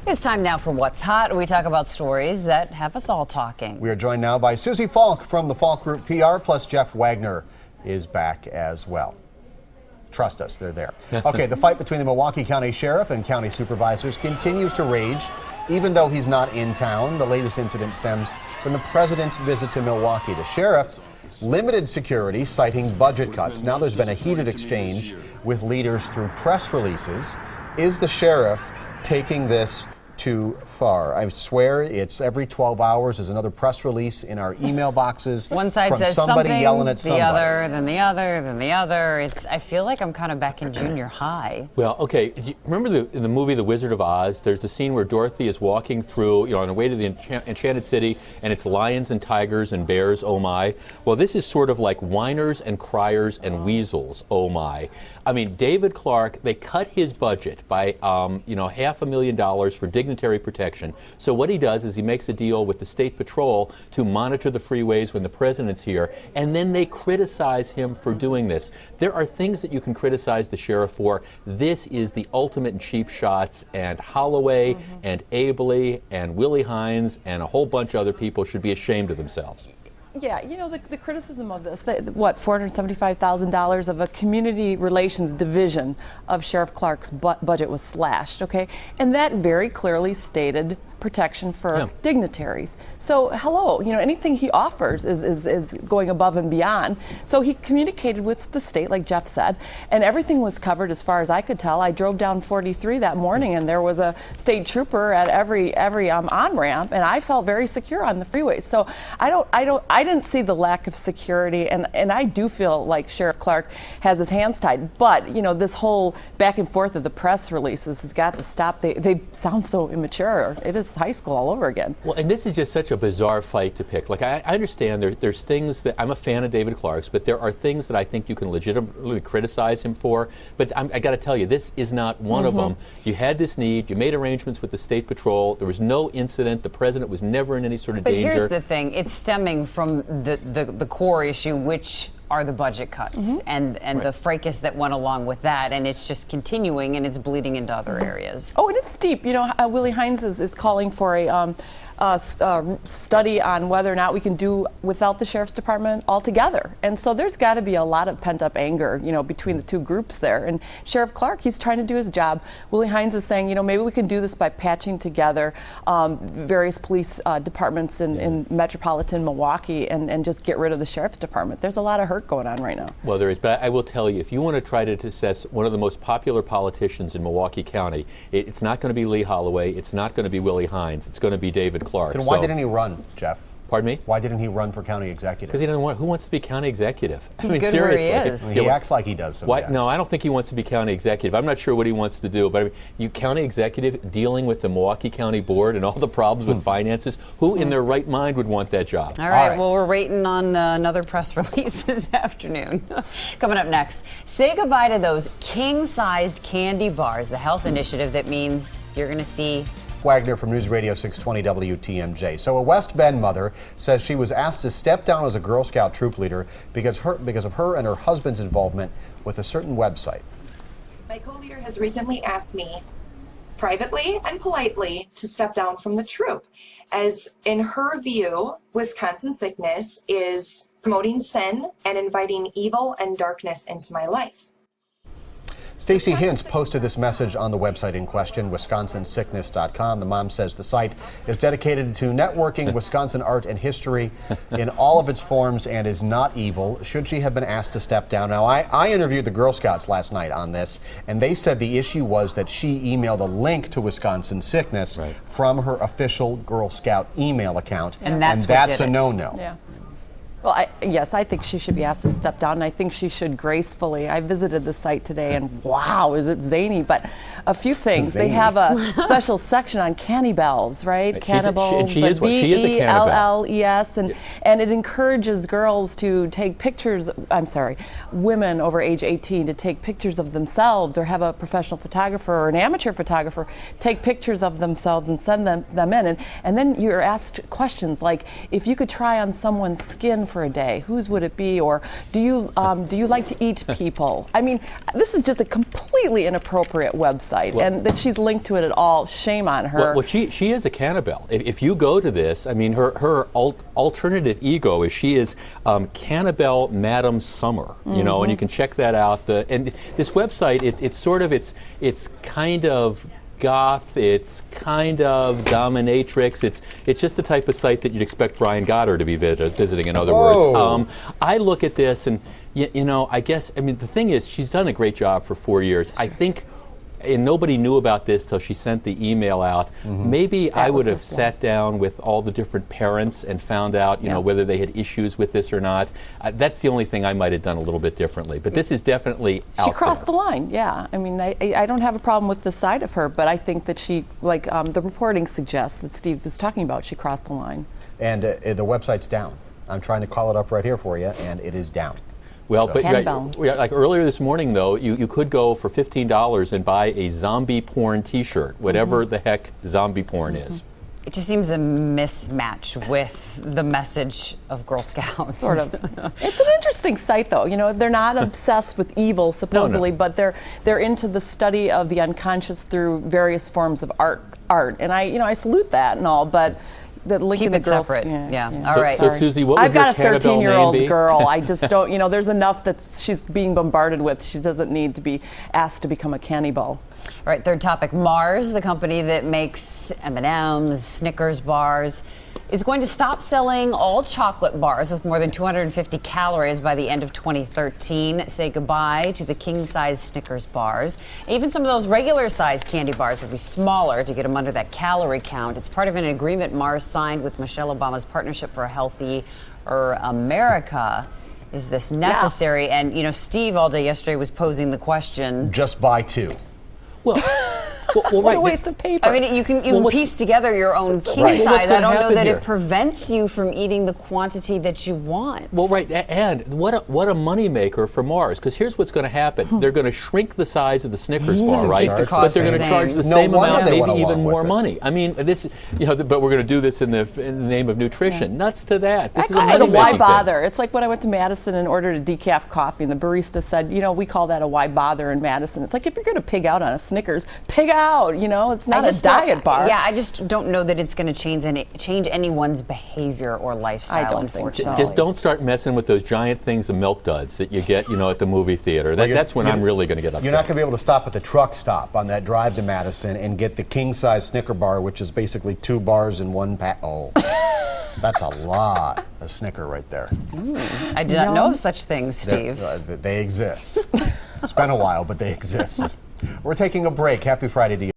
It's time now for What's Hot. We talk about stories that have us all talking. We are joined now by Susie Falk from the Falk Group PR, plus Jeff Wagner is back as well. Trust us, they're there. Okay, the fight between the Milwaukee County Sheriff and county supervisors continues to rage, even though he's not in town. The latest incident stems from the president's visit to Milwaukee. The sheriff limited security, citing budget cuts. Now there's been a heated exchange with leaders through press releases. Is the sheriff taking this too far? I swear it's every 12 hours there's another press release in our email boxes. One side from says somebody something, yelling at somebody. the other, then the other, then the other. I feel like I'm kind of back in junior high. Well, okay, remember in the movie The Wizard of Oz, there's the scene where Dorothy is walking through, on the way to the Enchanted City, and it's lions and tigers and bears, oh my. Well, this is sort of like whiners and criers and weasels, oh my. I mean, David Clark, they cut his budget by, $500,000 for dignitary protection. So what he does is he makes a deal with the state patrol to monitor the freeways when the president's here, and then they criticize him for doing this. There are things that you can criticize the sheriff for. This is the ultimate in cheap shots, and Holloway and Abley and Willie Hines and a whole bunch of other people should be ashamed of themselves. Yeah, the criticism of this, $475,000 of a community relations division of Sheriff Clark's budget was slashed, okay? And that very clearly stated protection for dignitaries. So, hello, anything he offers is going above and beyond. So he communicated with the state, like Jeff said, and everything was covered as far as I could tell. I drove down 43 that morning, and there was a state trooper at every on-ramp, and I felt very secure on the freeways. So I didn't see the lack of security, and I do feel like Sheriff Clark has his hands tied. But this whole back and forth of the press releases has got to stop. They sound so immature. It is high school all over again. Well, and this is just such a bizarre fight to pick. Like, I understand there's things that I'm a fan of David Clark's, but there are things that I think you can legitimately criticize him for. But I got to tell you, this is not one of them. You had this need. You made arrangements with the state patrol. There was no incident. The president was never in any sort of danger. But here's the thing. It's stemming from the core issue, which are the budget cuts and the fracas that went along with that, and it's just continuing and it's bleeding into other areas. Oh, and it's deep. Willie Hines is calling for a study on whether or not we can do without the sheriff's department altogether. And so there's got to be a lot of pent-up anger, between the two groups there. And Sheriff Clark, he's trying to do his job. Willie Hines is saying, maybe we can do this by patching together various police departments in metropolitan Milwaukee and just get rid of the sheriff's department. There's a lot of hurt going on right now. Well, there is, but I will tell you, if you want to try to assess one of the most popular politicians in Milwaukee County, it's not going to be Lee Holloway, it's not going to be Willie Hines, it's going to be David Clark. Then why didn't he run, Jeff? Pardon me? Why didn't he run for county executive? Because he doesn't want. Who wants to be county executive? He's good seriously. Where he is. He acts like he does sometimes. No, I don't think he wants to be county executive. I'm not sure what he wants to do, but you county executive dealing with the Milwaukee County Board and all the problems with finances. Who in their right mind would want that job? All right. Well, we're waiting on another press release this afternoon. Coming up next, say goodbye to those king-sized candy bars, the health initiative that means you're going to see Wagner from News Radio 620 WTMJ. So a West Bend mother says she was asked to step down as a Girl Scout troop leader because of her and her husband's involvement with a certain website. My co-leader has recently asked me privately and politely to step down from the troop, as in her view, Wisconsin Sickness is promoting sin and inviting evil and darkness into my life. Stacey Hintz posted this message on the website in question, wisconsinsickness.com. The mom says the site is dedicated to networking Wisconsin art and history in all of its forms and is not evil. Should she have been asked to step down? Now, I interviewed the Girl Scouts last night on this, and they said the issue was that she emailed a link to Wisconsin Sickness from her official Girl Scout email account, and that's a no-no. Yeah. Well, yes, I think she should be asked to step down, and I think she should gracefully. I visited the site today, and wow, is it zany? But a few things. Zany. They have a special section on cannibals, right? Cannibals, she is a cannibal. B-E-L-L-E-S, and it encourages girls to take pictures, women over age 18 to take pictures of themselves, or have a professional photographer or an amateur photographer take pictures of themselves and send them in. And then you're asked questions like, if you could try on someone's skin for a day? Whose would it be? Or do you like to eat people? I mean, this is just a completely inappropriate website, and that she's linked to it at all. Shame on her. Well, she is a cannibal. If you go to this, I mean, her alternative ego is she is Cannibal Madam Summer, you know, and you can check that out. And this website, it's kind of goth, it's kind of dominatrix, it's just the type of site that you'd expect Brian Goddard to be visiting, in other words. I look at this and, you know, I mean, the thing is, she's done a great job for 4 years. I think, and nobody knew about this till she sent the email out. Maybe I would have sat down with all the different parents and found out, you know, whether they had issues with this or not. That's the only thing I might have done a little bit differently. But this is definitely out She crossed the line, yeah. I mean, I don't have a problem with the side of her, but I think that she, like the reporting suggests that Steve was talking about, she crossed the line. And the website's down. I'm trying to call it up right here for you, and it is down. Well, but like earlier this morning, though, you could go for $15 and buy a zombie porn T-shirt, whatever the heck zombie porn is. It just seems a mismatch with the message of Girl Scouts. Sort of. It's an interesting site, though. You know, they're not obsessed with evil, supposedly, but they're into the study of the unconscious through various forms of art. And I salute that and all, but the link Keep in the it girls, separate. Yeah. All right. So Susie, what would I've got a your Cannibal name 13-year-old be? girl. I just don't, you know, there's enough that she's being bombarded with. She doesn't need to be asked to become a cannibal. All right, third topic. Mars, the company that makes M&Ms, Snickers bars, is going to stop selling all chocolate bars with more than 250 calories by the end of 2013. Say goodbye to the king-size Snickers bars. Even some of those regular-sized candy bars will be smaller to get them under that calorie count. It's part of an agreement Mars signed with Michelle Obama's Partnership for a Healthier America. Is this necessary? Yeah. And, you know, Steve all day yesterday was posing the question. Just buy two. Well, what a waste of paper. I mean, you can piece together your own king size. I don't know that it prevents you from eating the quantity that you want. Well, right, and what a moneymaker for Mars, because here's what's going to happen. They're going to shrink the size of the Snickers bar, right? But they're going to charge the same amount, maybe even more money. I mean, this, you know, but we're going to do this in the name of nutrition. Nuts to that. This is a money-making why bother? thing. It's like when I went to Madison and ordered a decaf coffee, and the barista said, you know, we call that a why bother in Madison. It's like, if you're going to pig out on a Snickers, pig out, you know? It's not a diet bar. Yeah, I just don't know that it's going to change anyone's behavior or lifestyle. I don't think so. Just don't start messing with those giant things of Milk Duds that you get, you know, at the movie theater. That's when I'm really going to get upset. You're not going to be able to stop at the truck stop on that drive to Madison and get the king-size Snicker bar, which is basically 2 bars in 1 pack. Oh, that's a lot of Snicker right there. I did not know of such things, Steve. They exist. It's been a while, but they exist. We're taking a break. Happy Friday to you.